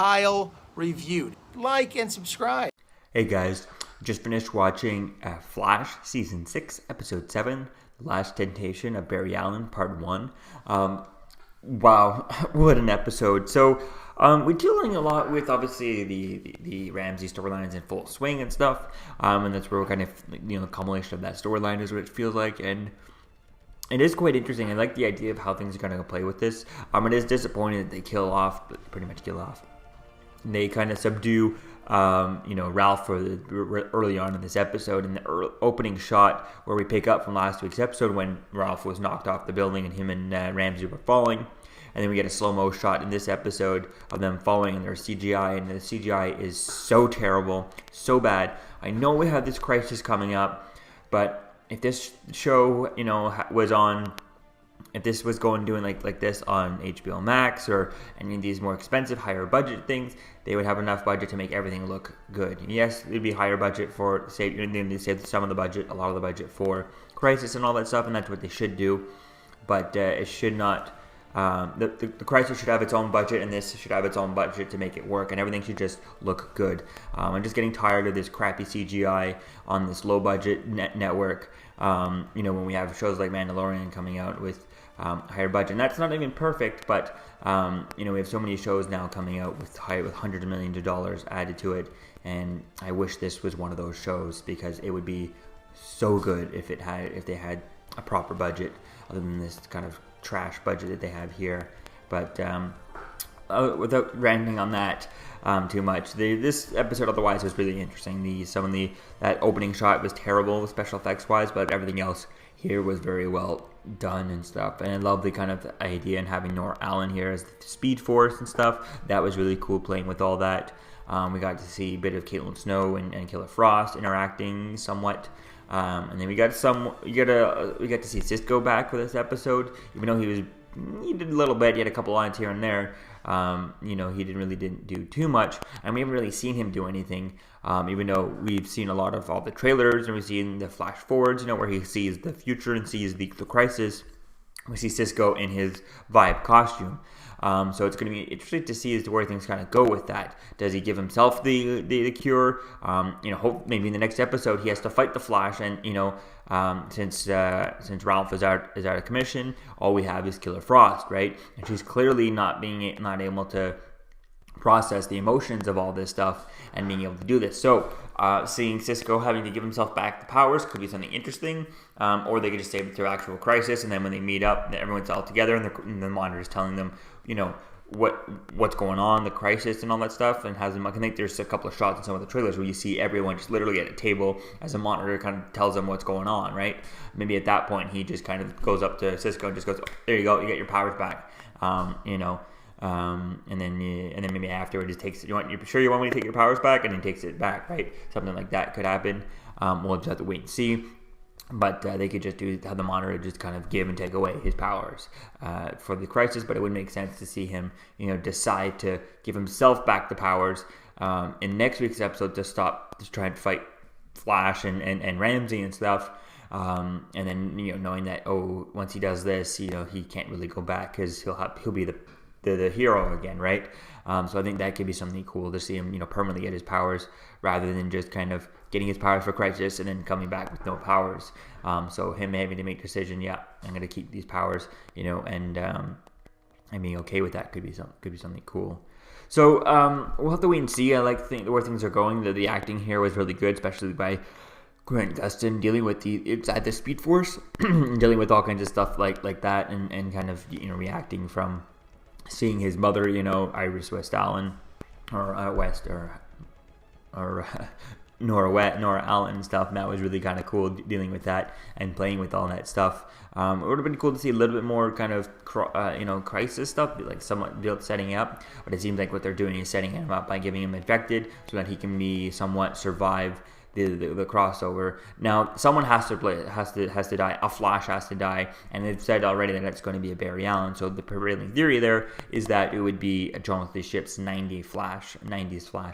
Kyle reviewed. Like and subscribe. Hey guys, just finished watching Flash Season 6, Episode 7, The Last Temptation of Barry Allen, Part 1. Wow, what an episode. So, we're dealing a lot with, obviously, the Ramsey storylines in full swing and stuff, and that's where we're kind of, the culmination of that storyline is what it feels like, and it is quite interesting. I like the idea of how things are going to play with this. It is disappointing that they pretty much kill off. They kind of subdue, Ralph early on in this episode. In the opening shot where we pick up from last week's episode when Ralph was knocked off the building and him and Ramsey were falling. And then we get a slow-mo shot in this episode of them falling in their CGI. And the CGI is so terrible, so bad. I know we have this crisis coming up, but if this show, was on, if this was doing like this on HBO Max or any of these more expensive, higher budget things, they would have enough budget to make everything look good. Yes, it'd be higher budget for save some of the budget, a lot of the budget for Crisis and all that stuff, and that's what they should do. But it should not. The Crisis should have its own budget, and this should have its own budget to make it work, and everything should just look good. I'm just getting tired of this crappy CGI on this low budget network. When we have shows like Mandalorian coming out with higher budget, and that's not even perfect, but we have so many shows now coming out with hundreds of millions of dollars added to it, and I wish this was one of those shows because it would be so good if they had a proper budget other than this kind of trash budget that they have here. But without ranting on that too much, this episode otherwise was really interesting. That opening shot was terrible special effects wise, but everything else here was very well done and stuff. And I love the kind of idea and having Nora Allen here as the Speed Force and stuff. That was really cool playing with all that. We got to see a bit of Caitlin Snow and Killer Frost interacting somewhat. And then we got to see Cisco back for this episode, even though he did a little bit. He had a couple lines here and there. He didn't do too much, and we haven't really seen him do anything. Even though we've seen a lot of all the trailers and we've seen the flash forwards, where he sees the future and sees the crisis. We see Cisco in his Vibe costume. So it's going to be interesting to see as to where things kind of go with that. Does he give himself the cure? Hope maybe in the next episode he has to fight the Flash, and since Ralph is out of commission, all we have is Killer Frost, right? And she's clearly not able to process the emotions of all this stuff and being able to do this. So seeing Cisco having to give himself back the powers could be something interesting, or they could just save it through actual crisis, and then when they meet up, everyone's all together and the monitor's telling them, what's going on, the crisis and all that stuff, and has them. I think there's a couple of shots in some of the trailers where you see everyone just literally at a table as a monitor kind of tells them what's going on, right? Maybe at that point he just kind of goes up to Cisco and just goes, oh, there you go, you get your powers back, and then maybe afterward just takes it. You want me to take your powers back, and then takes it back, right? Something like that could happen. We'll just have to wait and see. But they could just have the monitor just kind of give and take away his powers for the crisis. But it would make sense to see him, decide to give himself back the powers in next week's episode to try and fight Flash and Ramsey and stuff. And then knowing that once he does this, he can't really go back because he'll be the hero again, right? So I think that could be something cool to see him, permanently get his powers rather than just kind of getting his powers for Crisis and then coming back with no powers. So him having to make a decision, I'm going to keep these powers, and being okay with that could be something cool. So we'll have to wait and see. I like where things are going. The acting here was really good, especially by Grant Gustin dealing with the Speed Force, dealing with all kinds of stuff like that, and kind of reacting from seeing his mother, Iris West Allen, or West, or Nora Allen and stuff, and that was really kind of cool dealing with that and playing with all that stuff. It would have been cool to see a little bit more kind of crisis stuff, like somewhat built setting up, but it seems like what they're doing is setting him up by giving him infected so that he can be somewhat survive the crossover. Now, someone has to die. A Flash has to die, and they've said already that it's going to be a Barry Allen. So the prevailing theory there is that it would be a Jonathan Ship's 90s Flash.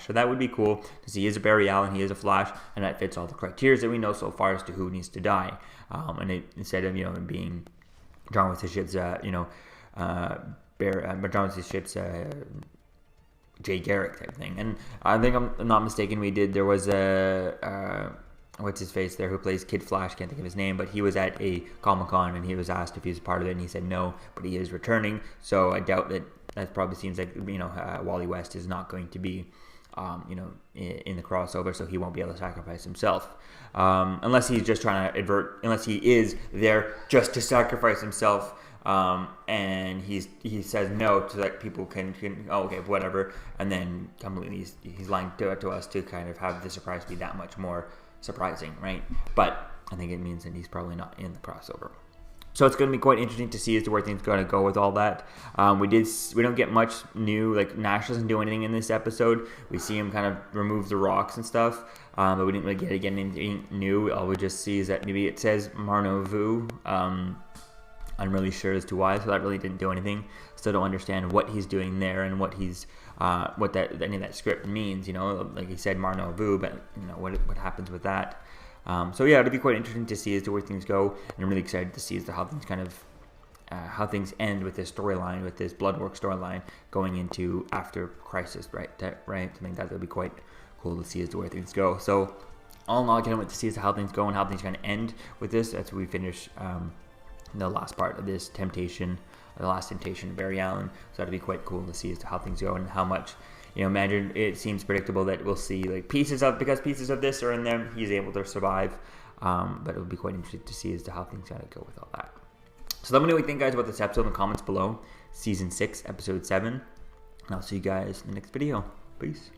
So that would be cool to see. He is a Barry Allen, he is a Flash, and that fits all the criteria that we know so far as to who needs to die. Instead of being Jonathan Ship's Jonathan Ship's Jay Garrick type thing. And I think I'm not mistaken, there was a what's his face there who plays Kid Flash, can't think of his name, but he was at a Comic-Con and he was asked if he was part of it, and he said no, but he is returning. So I doubt that probably seems like, Wally West is not going to be in the crossover, so he won't be able to sacrifice himself, unless he's just trying to unless he is there just to sacrifice himself, and he says no so that people can okay, whatever, and then completely he's lying to us to kind of have the surprise be that much more surprising, right? But I think it means that he's probably not in the crossover. So it's going to be quite interesting to see as to where things are going to go with all that. We don't get much new, like Nash doesn't do anything in this episode. We see him kind of remove the rocks and stuff, but we didn't really get anything new. All we just see is that maybe it says Marno Vu. I'm really sure as to why, so that really didn't do anything. Still don't understand what he's doing there and what he's any of that script means. Like he said Marno Vu, but what happens with that? So yeah, it'll be quite interesting to see as to where things go, and I'm really excited to see as to how things how things end with this storyline, with this Bloodwork storyline going into after Crisis, right? I think that'll be quite cool to see as to where things go. So all in all, I can't wait to see as to how things go and how things are going to end with this as we finish the last part of this temptation, the last temptation of Barry Allen. So that'll be quite cool to see as to how things go and how much. Imagine it seems predictable that we'll see because pieces of this are in there, he's able to survive. But it'll be quite interesting to see as to how things gotta go with all that. So let me know what you think, guys, about this episode in the comments below. Season 6, Episode 7. And I'll see you guys in the next video. Peace.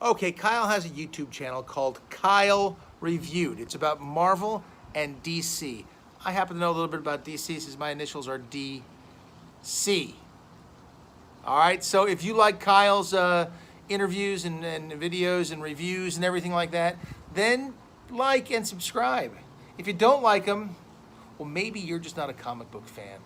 Okay, Kyle has a YouTube channel called Kyle Reviewed. It's about Marvel and DC. I happen to know a little bit about DC since my initials are DC. All right, so if you like Kyle's interviews and videos and reviews and everything like that, then like and subscribe. If you don't like them, well, maybe you're just not a comic book fan.